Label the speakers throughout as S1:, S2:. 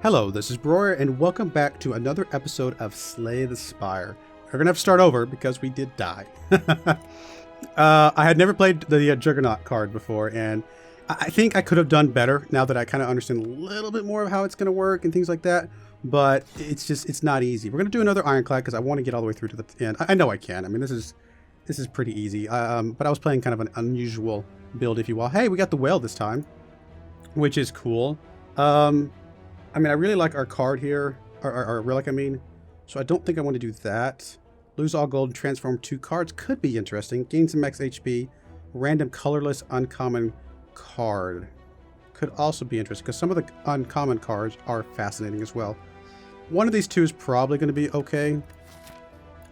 S1: Hello, this is Broyar, and welcome back to another episode of Slay the Spire. We're gonna have to start over because we did die. I had never played the Juggernaut card before, and I think I could have done better now that I kind of understand a little bit more of how it's gonna work and things like that. But it's not easy. We're gonna do another Ironclad because I want to get all the way through to the end. I know I can. I mean, this is pretty easy. But I was playing kind of an unusual build, if you will. Hey, we got the whale this time, which is cool. I mean, I really like our card here, our relic, I mean. So I don't think I want to do that. Lose all gold and transform 2 cards could be interesting. Gain some max HP. Random colorless uncommon card could also be interesting because some of the uncommon cards are fascinating as well. One of these two is probably going to be okay,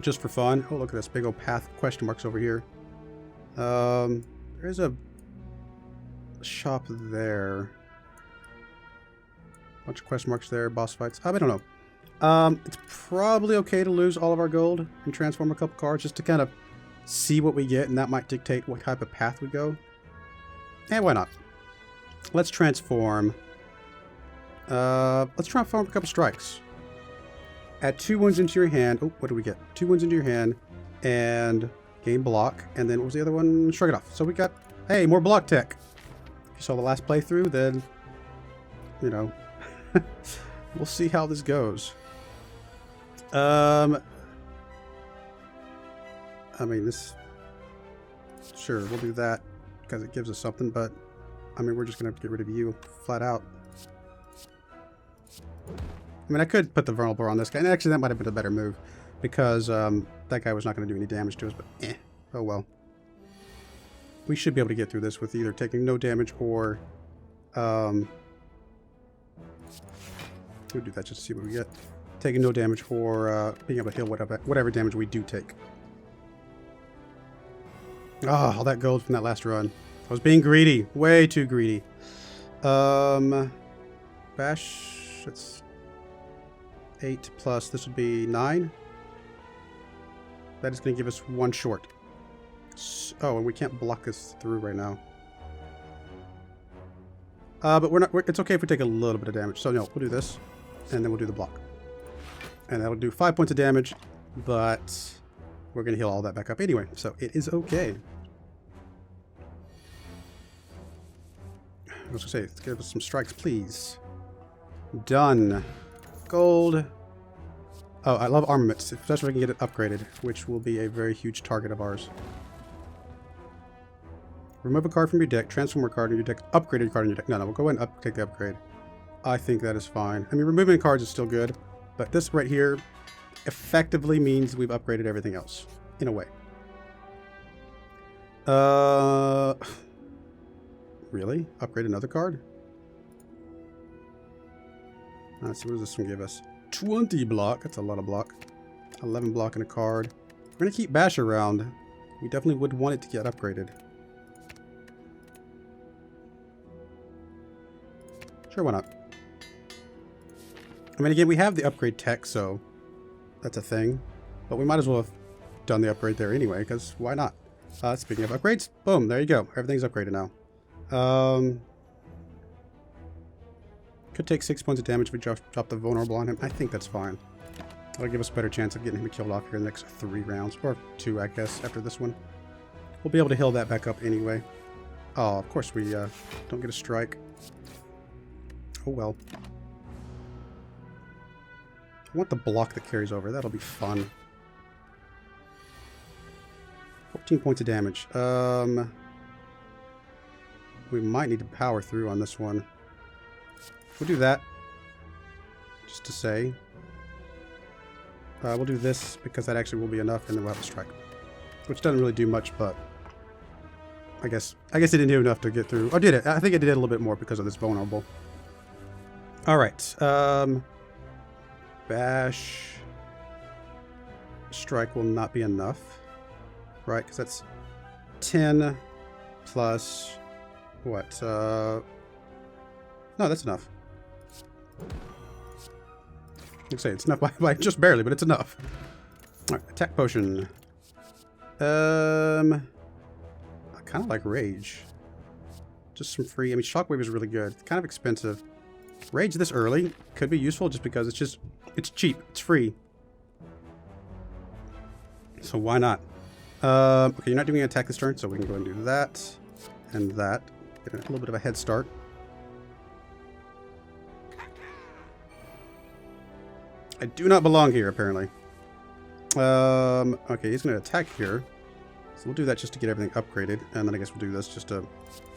S1: just for fun. Oh, look at this big old path question marks over here. There's a shop there. Bunch of question marks there, boss fights. I don't know. It's probably okay to lose all of our gold and transform a couple cards just to kind of see what we get, and that might dictate what type of path we go. And why not? Let's transform. Let's transform a couple strikes. Add 2 wounds into your hand. Oh, what do we get? 2 wounds into your hand and gain block. And then what was the other one? Shrug it off. So we got, hey, more block tech. If you saw the last playthrough, then, you know, we'll see how this goes. I mean, sure, we'll do that because it gives us something, but I mean, we're just gonna have to get rid of you flat out. I mean, I could put the vulnerable on this guy, and actually that might have been a better move because that guy was not going to do any damage to us, but oh well. We should be able to get through this with either taking no damage or we'll do that just to see what we get. Taking no damage for being able to heal whatever damage we do take. Ah, all that gold from that last run. I was being greedy. Way too greedy. Bash, it's 8 plus, this would be 9. That is going to give us 1 short. Oh, and we can't block this through right now. But it's okay if we take a little bit of damage. So no, we'll do this. And then we'll do the block. And that'll do 5 points of damage, but we're going to heal all that back up anyway, so it is okay. I was going to say, let's give us some strikes, please. Done. Gold. Oh, I love armaments, especially if we can get it upgraded, which will be a very huge target of ours. Remove a card from your deck, transform a card in your deck, upgrade a card in your deck. No, we'll go ahead and take the upgrade. I think that is fine. I mean, removing cards is still good, but this right here effectively means we've upgraded everything else, in a way. Really? Upgrade another card? Let's see, what does this one give us? 20 block. That's a lot of block. 11 block and a card. We're going to keep Bash around. We definitely would want it to get upgraded. Sure, why not? I mean, again, we have the upgrade tech, so that's a thing. But we might as well have done the upgrade there anyway, because why not? Speaking of upgrades, boom, there you go. Everything's upgraded now. Could take 6 points of damage if we drop the vulnerable on him. I think that's fine. That'll give us a better chance of getting him killed off here in the next 3 rounds. Or 2, I guess, after this one. We'll be able to heal that back up anyway. Oh, of course we don't get a strike. Oh well. I want the block that carries over. That'll be fun. 14 points of damage. We might need to power through on this one. We'll do that. Just to say. We'll do this because that actually will be enough, and then we'll have a strike. Which doesn't really do much, but I guess it didn't do enough to get through. Or did it? I think it did a little bit more because of this vulnerable. Alright. Bash. Strike will not be enough. Right? Because that's 10 plus what? No, that's enough. I'd say it's enough by just barely, but it's enough. Alright, attack potion. I kind of like rage. Just some free. I mean, Shockwave is really good. It's kind of expensive. Rage this early could be useful just because it's cheap. It's free. So why not? Okay, you're not doing an attack this turn, so we can go and do that and that. Get a little bit of a head start. I do not belong here, apparently. Okay, he's going to attack here. So we'll do that just to get everything upgraded. And then I guess we'll do this just to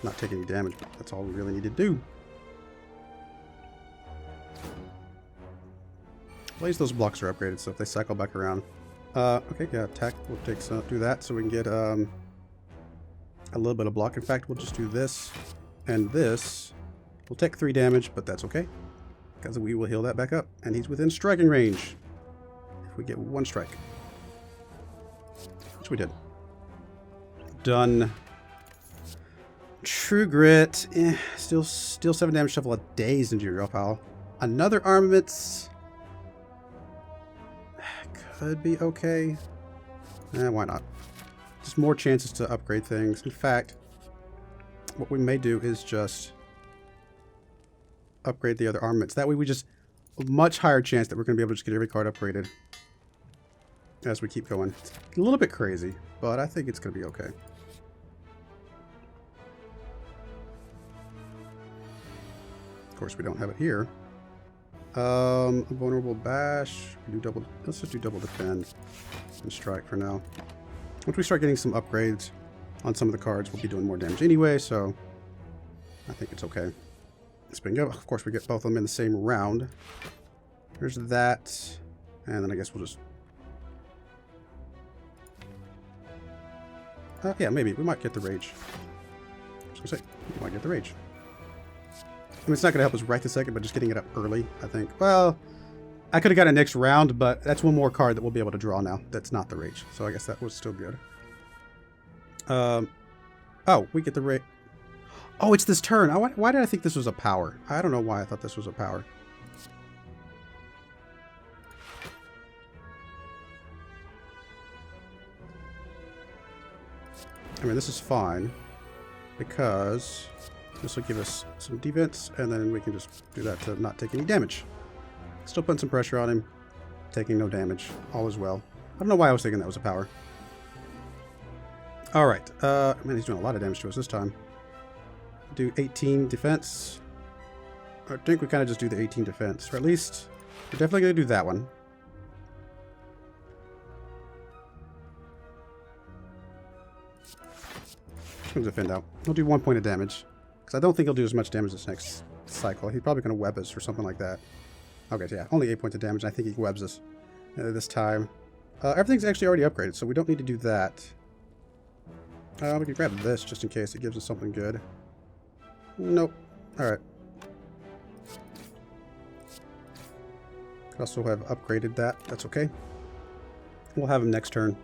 S1: not take any damage. But that's all we really need to do. At least those blocks are upgraded, so if they cycle back around. Okay, yeah, attack. We'll take some, do that so we can get a little bit of block. In fact, we'll just do this and this. We'll take 3 damage, but that's okay. Because we will heal that back up. And he's within striking range. If we get 1 strike. Which we did. Done. True Grit. Still 7 damage. Shuffle a Dazed into your draw pile. Another Armaments. Could be okay. Why not? Just more chances to upgrade things. In fact, what we may do is just upgrade the other armaments. That way we just a much higher chance that we're going to be able to just get every card upgraded as we keep going. It's a little bit crazy, but I think it's going to be okay. Of course, we don't have it here. Vulnerable bash. We do double. Let's just do double defend and strike for now. Once we start getting some upgrades on some of the cards, we'll be doing more damage anyway, so I think it's okay. Speaking of course, we get both of them in the same round. There's that, and then I guess we'll just. Yeah, maybe we might get the rage. I was gonna say we might get the rage. I mean, it's not going to help us right this second, but just getting it up early, I think. Well, I could have got it next round, but that's one more card that we'll be able to draw now. That's not the rage. So I guess that was still good. Oh, we get the rage. Oh, it's this turn. Why did I think this was a power? I don't know why I thought this was a power. I mean, this is fine because this will give us some defense, and then we can just do that to not take any damage. Still putting some pressure on him, taking no damage. All is well. I don't know why I was thinking that was a power. Alright. Man, he's doing a lot of damage to us this time. Do 18 defense. I think we kind of just do the 18 defense. Or at least, we're definitely going to do that one. Just going to defend out. We'll do 1 point of damage. Because I don't think he'll do as much damage this next cycle. He's probably going to web us or something like that. Okay, yeah, only 8 points of damage. I think he webs us this time. Everything's actually already upgraded, so we don't need to do that. We can grab this just in case it gives us something good. Nope. Alright. Could also have upgraded that. That's okay. We'll have him next turn.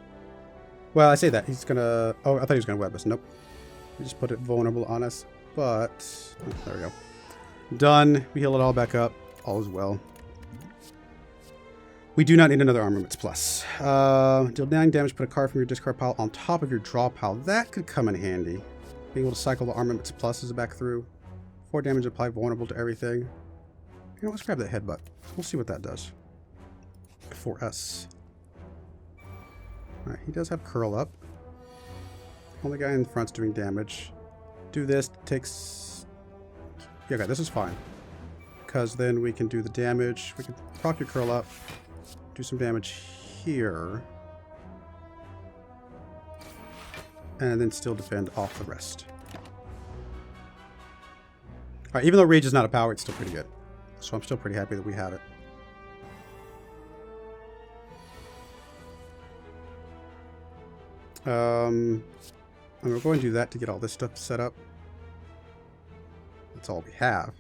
S1: Well, I say that. He's going to... Oh, I thought he was going to web us. Nope. We just put it vulnerable on us. But, oh, there we go. Done. We heal it all back up. All is well. We do not need another Armaments Plus. Deal 9 damage, put a card from your discard pile on top of your draw pile. That could come in handy. Being able to cycle the Armaments Pluses back through. 4 damage apply, vulnerable to everything. You know, let's grab that headbutt. We'll see what that does. For us. Alright, he does have curl up. Only guy in front's doing damage. Do this, takes... Yeah, okay, this is fine. Because then we can do the damage. We can proc your curl up. Do some damage here. And then still defend off the rest. Alright, even though Rage is not a power, it's still pretty good. So I'm still pretty happy that we have it. I'm going to go and do that to get all this stuff set up. That's all we have.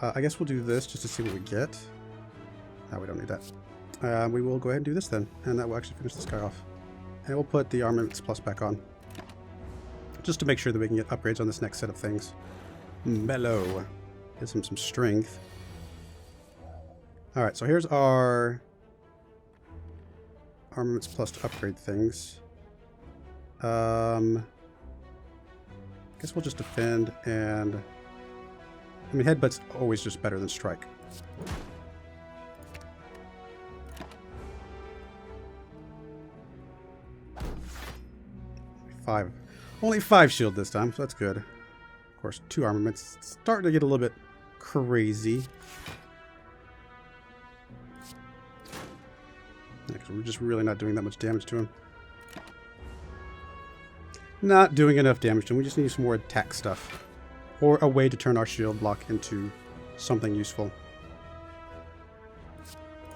S1: I guess we'll do this just to see what we get. No, we don't need that. We will go ahead and do this then, and that will actually finish this guy off. And we'll put the Armaments Plus back on. Just to make sure that we can get upgrades on this next set of things. Mellow. Gives him some strength. Alright, so here's our Armaments Plus to upgrade things. Guess we'll just defend and I mean, headbutt's always just better than strike. Only 5 shield this time, so that's good. Of course, 2 armaments. It's starting to get a little bit crazy. Yeah, 'cause we're just really not doing that much damage to him. Not doing enough damage to him. We just need some more attack stuff. Or a way to turn our shield block into something useful.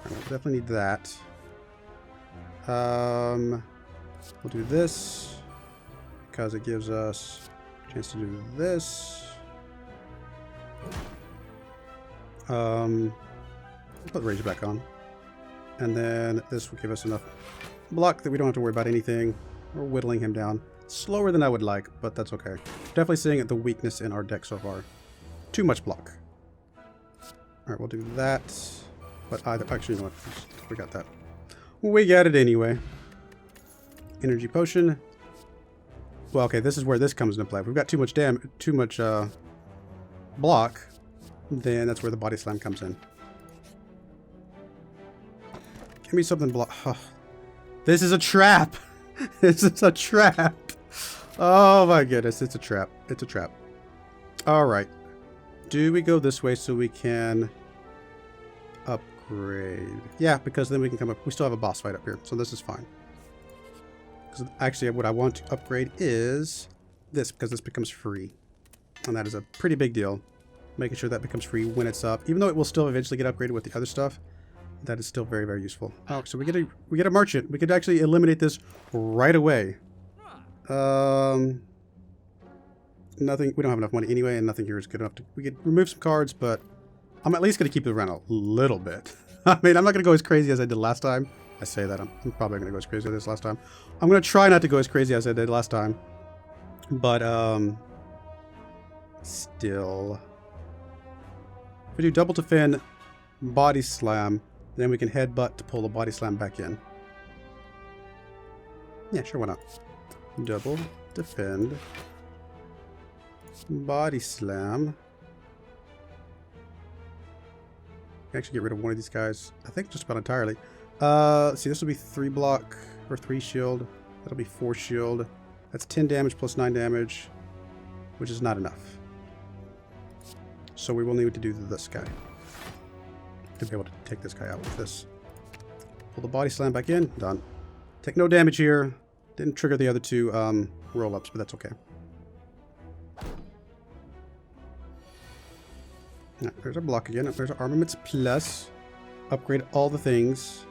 S1: Right, we'll definitely need that. We'll do this. Because it gives us a chance to do this. We'll put the rage back on. And then this will give us enough block that we don't have to worry about anything. We're whittling him down. Slower than I would like, but that's okay. Definitely seeing the weakness in our deck so far. Too much block. Alright, we'll do that. But actually, you know what? We got that. We got it anyway. Energy potion. Well, okay, this is where this comes into play. If we've got too much block, then that's where the body slam comes in. Give me something block. Oh, this is a trap. This is a trap. Oh my goodness, it's a trap. It's a trap. All right. Do we go this way so we can upgrade? Yeah, because then we can come up. We still have a boss fight up here, so this is fine. Because actually, what I want to upgrade is this, because this becomes free, and that is a pretty big deal. Making sure that becomes free when it's up, even though it will still eventually get upgraded with the other stuff. That is still very, very useful. Oh, so we get a merchant. We could actually eliminate this right away. Nothing. We don't have enough money anyway, and nothing here is good enough to. We could remove some cards, but I'm at least going to keep it around a little bit. I mean, I'm not going to go as crazy as I did last time. I say that I'm probably going to go as crazy as this last time. I'm going to try not to go as crazy as I did last time, but still, if we do double defend, body slam. Then we can headbutt to pull the body slam back in. Yeah, sure, why not? Double, defend, body slam. I can actually get rid of one of these guys. I think just about entirely. Let's see, this will be 3 block or 3 shield. That'll be 4 shield. That's 10 damage plus 9 damage, which is not enough. So we will need to do this guy to be able to take this guy out with this. Pull the body slam back in. Done. Take no damage here. Didn't trigger the other 2 roll-ups, but that's okay. Right, there's our block again. There's our armaments plus. Upgrade all the things.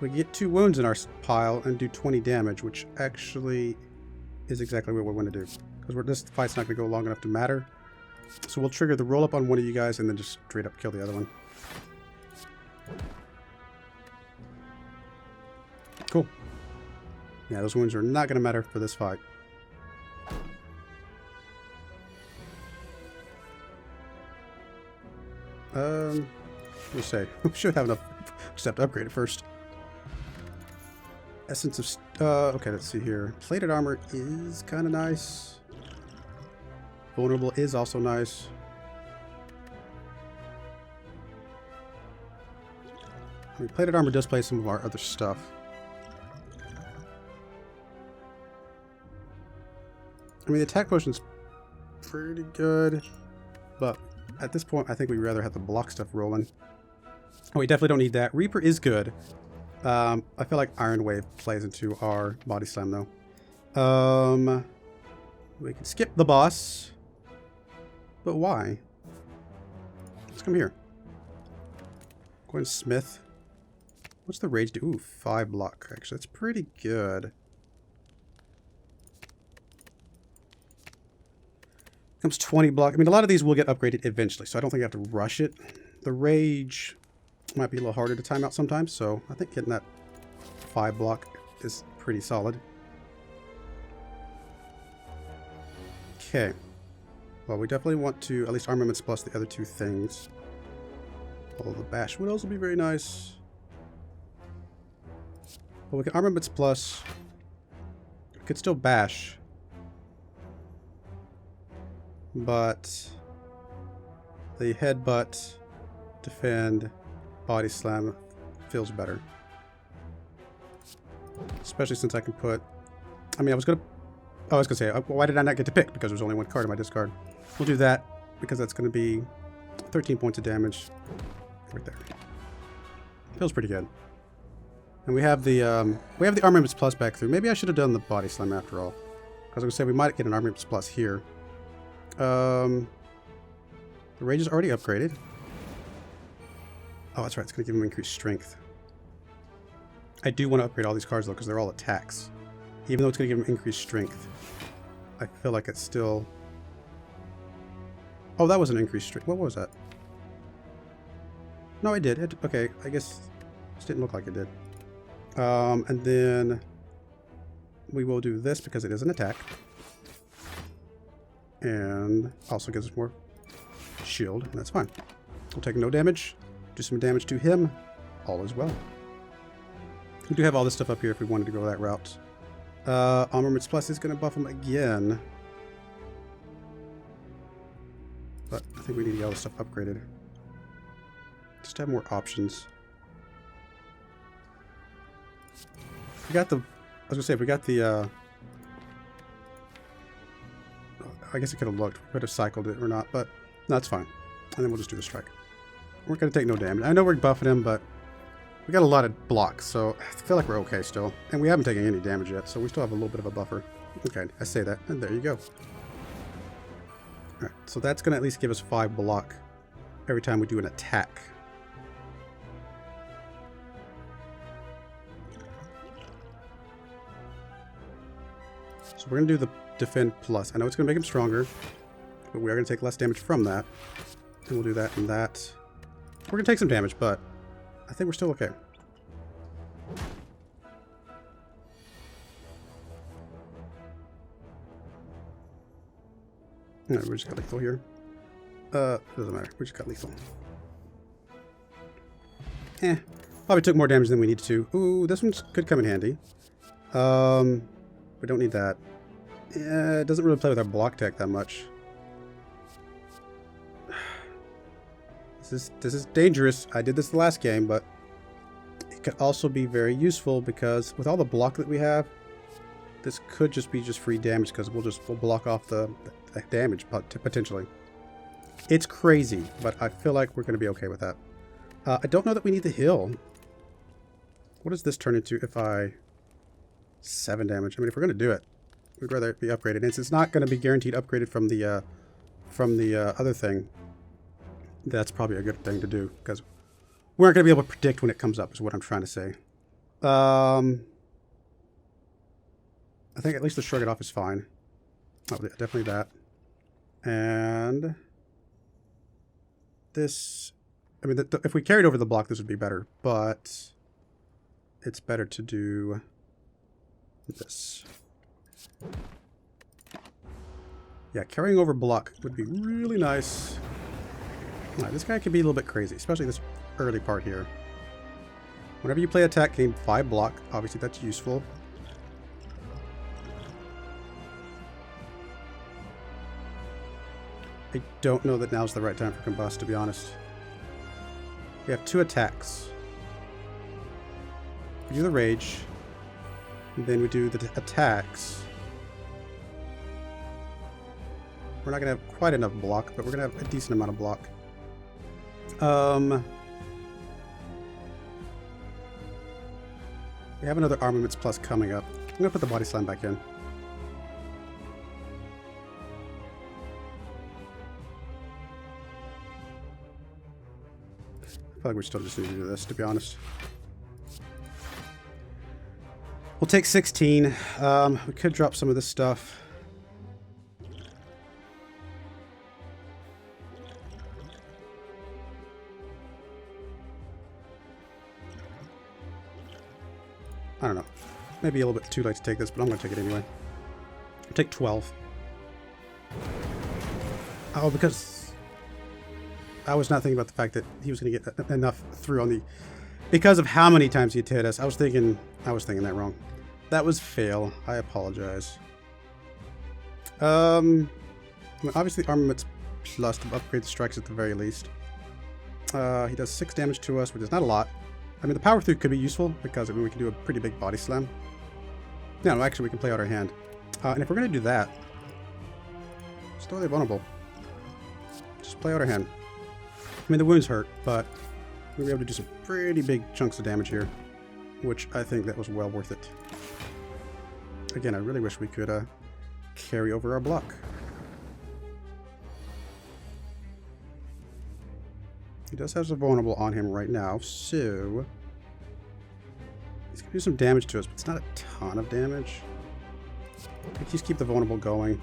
S1: We get 2 wounds in our pile and do 20 damage, which actually is exactly what we want to do. Because this fight's not going to go long enough to matter. So we'll trigger the roll up on one of you guys and then just straight up kill the other one. Cool. Yeah, those wounds are not going to matter for this fight. Let me say, we should have enough. Just have to upgrade it first. Essence of... okay, let's see here. Plated armor is kind of nice. Vulnerable is also nice. I mean, plated armor does play some of our other stuff. I mean, the attack potion's pretty good, but at this point, I think we'd rather have the block stuff rolling. Oh, we definitely don't need that. Reaper is good. I feel like Iron Wave plays into our body slam, though. We can skip the boss. But why? Let's come here. Go and Smith. What's the rage do? Ooh, 5 block. Actually, that's pretty good. Comes 20 block. I mean, a lot of these will get upgraded eventually, so I don't think I have to rush it. The rage might be a little harder to time out sometimes, so I think getting that 5 block is pretty solid. Okay. Well, we definitely want to at least armaments plus the other 2 things. All the bash widows will be very nice. Well, we can armaments plus. We could still bash. but the headbutt, defend, body slam feels better. Especially since I can put... I mean, I was going to say, why did I not get to pick? Because there's only one card in my discard. We'll do that because that's going to be 13 points of damage right there. Feels pretty good. And we have the Armaments Plus back through. Maybe I should have done the Body Slam after all. Because I was going to say we might get an Armaments Plus here. The Rage is already upgraded. Oh, that's right. It's going to give him increased strength. I do want to upgrade all these cards though because they're all attacks. Even though it's going to give him increased strength. I feel like it's still... Oh, that was an increased strength. What was that? No, I did. Okay, I guess this didn't look like it did. And then we will do this because it is an attack. And also gives us more shield, and that's fine. We'll take no damage, do some damage to him, all is well. We do have all this stuff up here if we wanted to go that route. Armaments Plus is going to buff him again. But I think we need to get all this stuff upgraded. Just to have more options. We got the... I was going to say, if we got the... I guess it could have looked. We could have cycled it or not, but no, that's fine. And then we'll just do the strike. We're going to take no damage. I know we're buffing him, but we got a lot of blocks, so I feel like we're okay still. And we haven't taken any damage yet, so we still have a little bit of a buffer. Okay, I say that, and there you go. Alright, so that's going to at least give us 5 block every time we do an attack. So we're going to do the Defend Plus. I know it's going to make him stronger, but we are going to take less damage from that. And we'll do that and that. We're going to take some damage, but I think we're still okay. Alright, we just got lethal here. Doesn't matter. We just got lethal. Probably took more damage than we needed to. Ooh, this one could come in handy. We don't need that. It doesn't really play with our block tech that much. This is dangerous. I did this the last game, but it could also be very useful because with all the block that we have, this could just be free damage because we'll block off the damage potentially. It's crazy, but I feel like we're going to be okay with that. I don't know that we need the heal. What does this turn into if I... 7 damage. I mean, if we're going to do it, we'd rather it be upgraded. And since it's not going to be guaranteed upgraded from the other thing, that's probably a good thing to do because we aren't going to be able to predict when it comes up is what I'm trying to say. I think at least the shrug it off is fine. Oh, definitely that. And this, I mean, if we carried over the block, this would be better, but it's better to do this. Yeah, carrying over block would be really nice. Right, this guy can be a little bit crazy, especially this early part here. Whenever you play attack, gain 5 block. Obviously, that's useful. I don't know that now's the right time for Combust, to be honest. We have 2 attacks. We do the Rage. And then we do the attacks. We're not going to have quite enough block, but we're going to have a decent amount of block. We have another Armaments Plus coming up. I'm going to put the Body Slam back in. I feel like we still just need to do this, to be honest. We'll take 16. We could drop some of this stuff. I don't know. Maybe a little bit too late to take this, but I'm going to take it anyway. I'll take 12. Oh, because I was not thinking about the fact that he was going to get enough through on the... Because of how many times he hit us, I was thinking that wrong. That was fail. I apologize. I mean, obviously armaments plus to upgrade the strikes at the very least. He does 6 damage to us, which is not a lot. I mean, the power through could be useful because I mean, we can do a pretty big body slam. No, actually, we can play out our hand. And if we're going to do that, it's totally vulnerable. Just play out our hand. I mean, the wounds hurt, but we'll be able to do some pretty big chunks of damage here, which I think that was well worth it. Again, I really wish we could carry over our block. He does have some vulnerable on him right now, so he's going to do some damage to us, but it's not a ton of damage. Just keep the vulnerable going.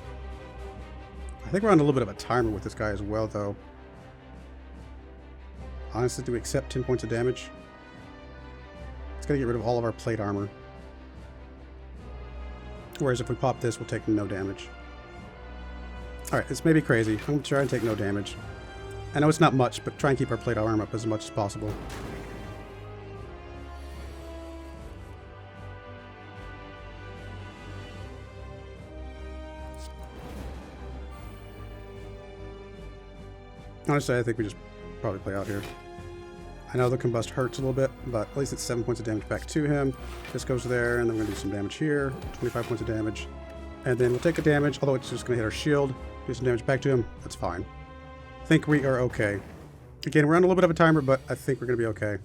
S1: I think we're on a little bit of a timer with this guy as well, though. Honestly, do we accept 10 points of damage? It's going to get rid of all of our plate armor. Whereas if we pop this, we'll take no damage. Alright, this may be crazy. I'm going to try and take no damage. I know it's not much, but try and keep our plate armor up as much as possible. Honestly, I think we just probably play out here. I know the combust hurts a little bit, but at least it's 7 points of damage back to him. This goes there, and then we're going to do some damage here. 25 points of damage. And then we'll take a damage, although it's just going to hit our shield. Do some damage back to him. That's fine. I think we are okay. Again, we're on a little bit of a timer, but I think we're going to be okay.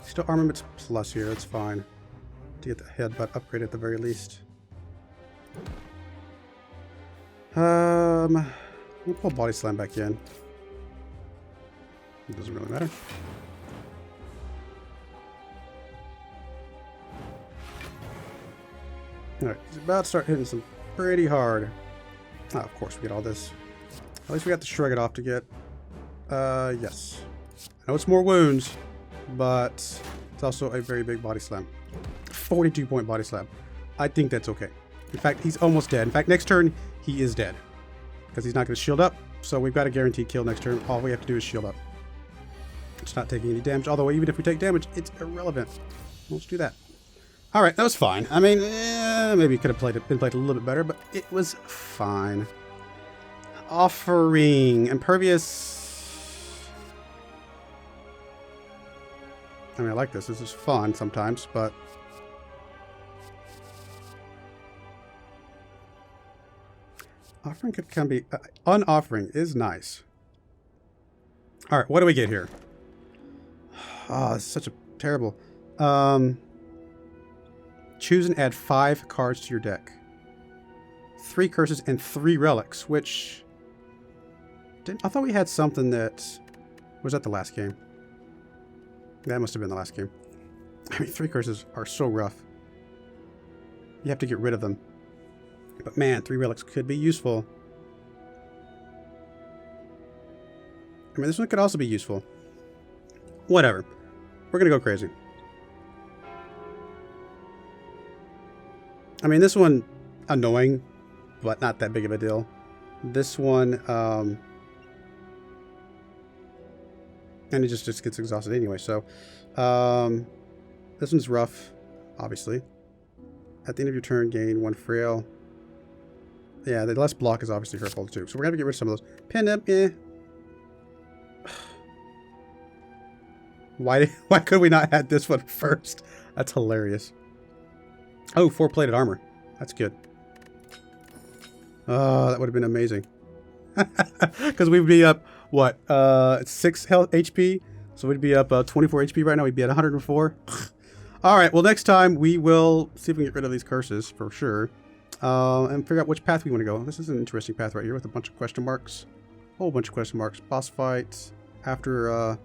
S1: Still armaments plus here. That's fine. To get the headbutt upgrade at the very least. We'll pull body slam back in. It doesn't really matter. Alright, he's about to start hitting some pretty hard. Oh, of course, we get all this. At least we got to shrug it off to get... yes. I know it's more wounds, but it's also a very big body slam. 42-point body slam. I think that's okay. In fact, he's almost dead. In fact, next turn, he is dead. Because he's not going to shield up, so we've got a guaranteed kill next turn. All we have to do is shield up. It's not taking any damage, although even if we take damage, it's irrelevant. Let's do that. Alright, that was fine. I mean, maybe it could have been played a little bit better, but it was fine. Offering. Impervious. I mean, I like this. This is fun sometimes, but... Offering can be... unoffering is nice. Alright, what do we get here? Oh, this is such a terrible... choose and add 5 cards to your deck. 3 curses and 3 relics, which... I thought we had something that... Was that the last game? That must have been the last game. I mean, 3 curses are so rough. You have to get rid of them. But man, 3 relics could be useful. I mean, this one could also be useful. Whatever. We're gonna go crazy. I mean, this one, annoying, but not that big of a deal. This one, and it just gets exhausted anyway, so. This one's rough, obviously. At the end of your turn, gain 1 frail. Yeah, the less block is obviously hurtful too. So we're going to get rid of some of those. Pin up, eh. Why could we not add this one first? That's hilarious. Oh, 4 plated armor. That's good. Oh, that would have been amazing. Because we'd be up, what? 6 health HP. So we'd be up 24 HP right now. We'd be at 104. Alright, well next time we will see if we can get rid of these curses for sure. And figure out which path we want to go. This is an interesting path right here with a bunch of question marks. Whole bunch of question marks. Boss fights. After,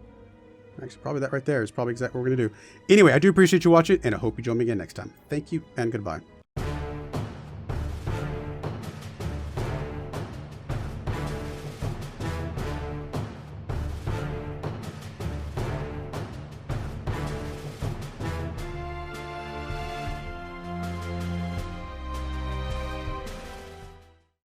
S1: actually probably that right there is probably exactly what we're going to do. Anyway, I do appreciate you watching, and I hope you join me again next time. Thank you, and goodbye.